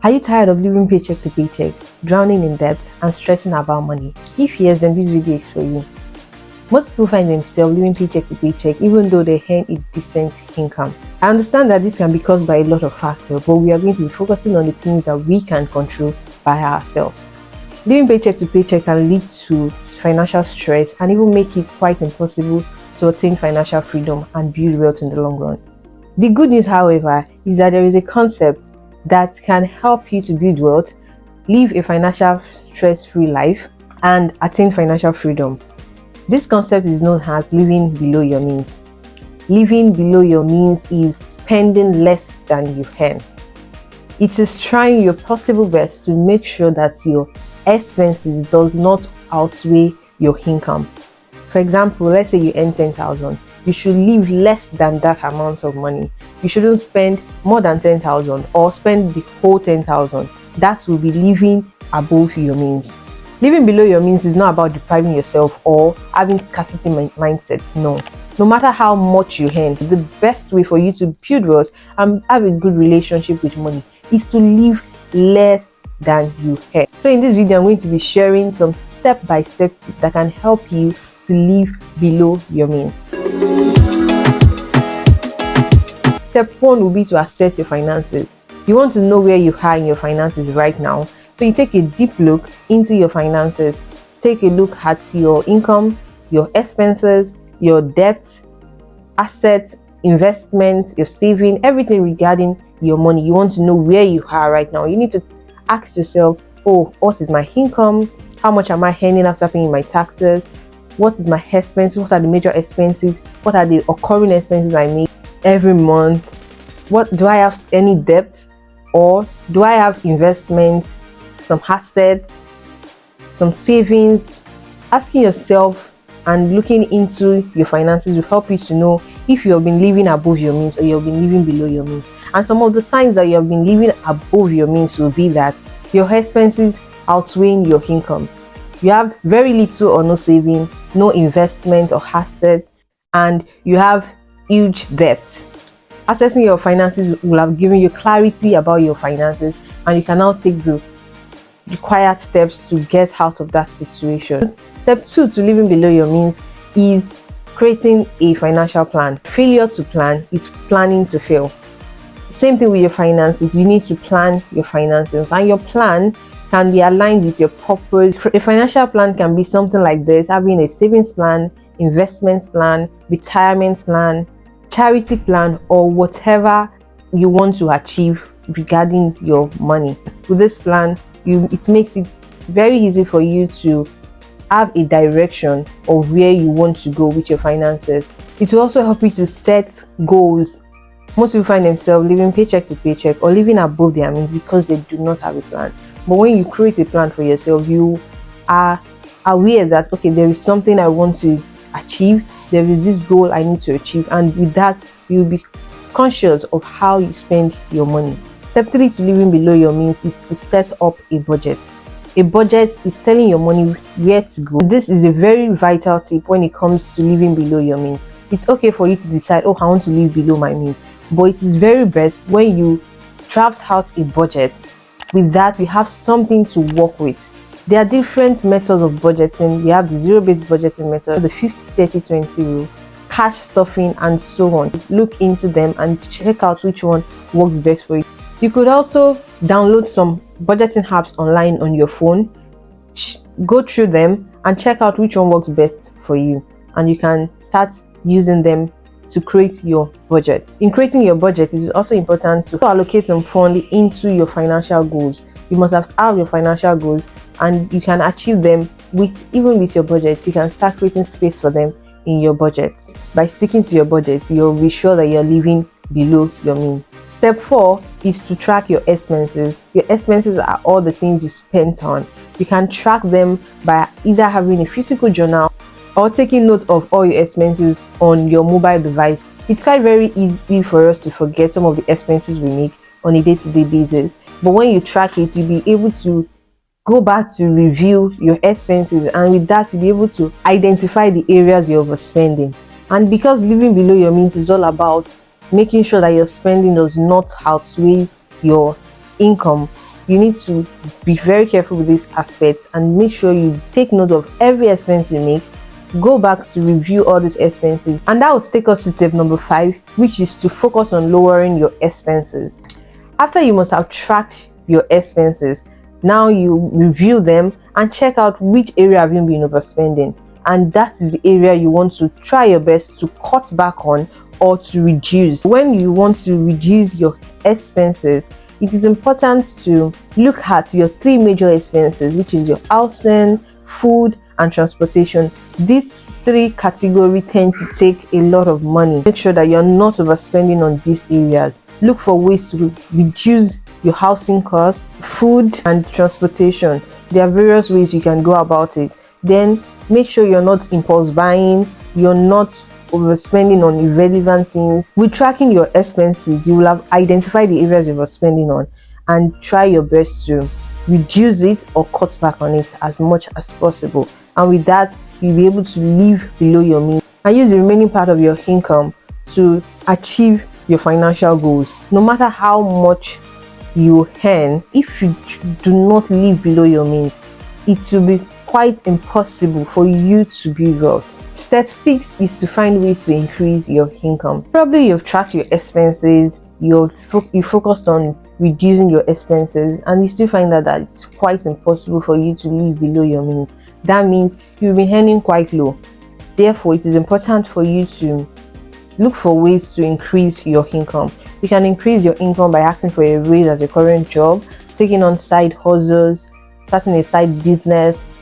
Are you tired of living paycheck to paycheck, drowning in debt, and stressing about money? If yes, then this video is for you. Most people find themselves living paycheck to paycheck even though they earn a decent income. I understand that this can be caused by a lot of factors, but we are going to be focusing on the things that we can control by ourselves. Living paycheck to paycheck can lead to financial stress and even make it quite impossible to attain financial freedom and build wealth in the long run. The good news, however, is that there is a concept that can help you to build wealth, live a financial stress-free life, and attain financial freedom. This concept is known as living below your means. Living below your means is spending less than you earn. It is trying your possible best to make sure that your expenses does not outweigh your income. For example, let's say you earn 10,000. You should live less than that amount of money. You shouldn't spend more than 10,000 or spend the whole 10,000. That will be living above your means. Living below your means is not about depriving yourself or having scarcity mindset. No matter how much you earn, the best way for you to build wealth and have a good relationship with money is to live less than you earn. So in this video, I'm going to be sharing some step-by-step tips that can help you to live below your means. Step 1 will be to assess your finances. You want to know where you are in your finances right now. So you take a deep look into your finances. Take a look at your income, your expenses, your debt, assets, investments, your saving, everything regarding your money. You want to know where you are right now. You need to ask yourself, oh, what is my income? How much am I earning after paying my taxes? What is my expenses? What are the major expenses? What are the occurring expenses I make every month? What do I have any debt, or do I have investments, some assets, some savings? Asking yourself and looking into your finances will help you to know if you have been living above your means or you have been living below your means. And some of the signs that you have been living above your means will be that your expenses outweighing your income. You have very little or no saving, no investment or assets, and you have huge debt. Assessing your finances will have given you clarity about your finances, and you can now take the required steps to get out of that situation. Step 2 to living below your means is creating a financial plan. Failure to plan is planning to fail. Same thing with your finances. You need to plan your finances, and your plan can be aligned with your purpose. A financial plan can be something like this: having a savings plan, investment plan, retirement plan, charity plan, or whatever you want to achieve regarding your money. With this plan, it makes it very easy for you to have a direction of where you want to go with your finances. It will also help you to set goals. Most people find themselves living paycheck to paycheck or living above their means because they do not have a plan. But when you create a plan for yourself, you are aware that, okay, there is something I want to achieve, there is this goal I need to achieve, and with that, you'll be conscious of how you spend your money. Step 3 to living below your means is to set up a budget. A budget is telling your money where to go. This is a very vital tip when it comes to living below your means. It's okay for you to decide, oh, I want to live below my means, but it is very best when you draft out a budget. With that, you have something to work with. There are different methods of budgeting. We have the zero-based budgeting method, the 50-30-20 rule, cash stuffing, and so on. Look into them and check out which one works best for you. You could also download some budgeting apps online on your phone, go through them and check out which one works best for you, and you can start using them to create your budget. In creating your budget, it is also important to allocate some funds into your financial goals. You must have your financial goals, and you can achieve them even with your budget. You can start creating space for them in your budget. By sticking to your budget, you'll be sure that you're living below your means. Step 4 is to track your expenses. Your expenses are all the things you spent on. You can track them by either having a physical journal or taking notes of all your expenses on your mobile device. It's quite very easy for us to forget some of the expenses we make on a day-to-day basis, but when you track it, you'll be able to go back to review your expenses, and with that, you'll be able to identify the areas you're overspending. And because living below your means is all about making sure that your spending does not outweigh your income, you need to be very careful with these aspects and make sure you take note of every expense you make. Go back to review all these expenses, and that will take us to step number 5, which is to focus on lowering your expenses. After you must have tracked your expenses, now you review them and check out which area have you been overspending, and that is the area you want to try your best to cut back on or to reduce. When you want to reduce your expenses, it is important to look at your 3 major expenses, which is your housing, food and transportation. These 3 categories tend to take a lot of money. Make sure that you're not overspending on these areas. Look for ways to reduce your housing costs, food and transportation. There are various ways you can go about it. Then make sure you're not impulse buying, you're not overspending on irrelevant things. With tracking your expenses, you will have identified the areas you're overspending on and try your best to reduce it or cut back on it as much as possible. And with that, you'll be able to live below your means and use the remaining part of your income to achieve your financial goals. No matter how much you earn, if you do not live below your means, it will be quite impossible for you to build wealth. Step 6 is to find ways to increase your income. Probably you've tracked your expenses, you focused on reducing your expenses, and you still find that it's quite impossible for you to live below your means. That means you've been earning quite low. Therefore, it is important for you to look for ways to increase your income. You can increase your income by asking for a raise at your current job, taking on side hustles, starting a side business.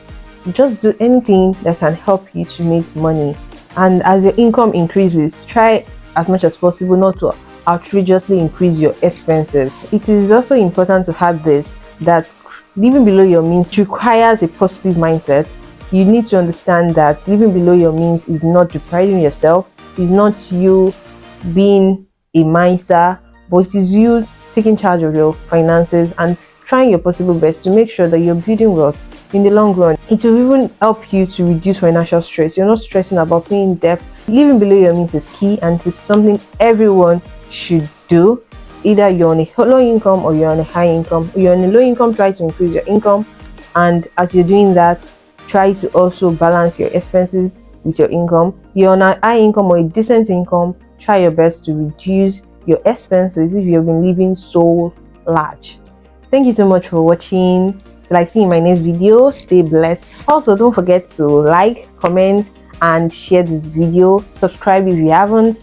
Just do anything that can help you to make money. And as your income increases, try as much as possible not to outrageously increase your expenses. It is also important to add this, that living below your means requires a positive mindset. You need to understand that living below your means is not depriving yourself, is not you being a miser, but it is you taking charge of your finances and trying your possible best to make sure that you're building wealth in the long run. It will even help you to reduce financial stress. You're not stressing about paying debt. Living below your means is key, and it is something everyone should do. Either you're on a low income or you're on a high income. You're on a low income, try to increase your income, and as you're doing that, try to also balance your expenses with your income. You're on a high income or a decent income, try your best to reduce your expenses if you've been living so large. Thank you so much for watching. Till I see you in my next video, stay blessed. Also, don't forget to like, comment and share this video. Subscribe if you haven't.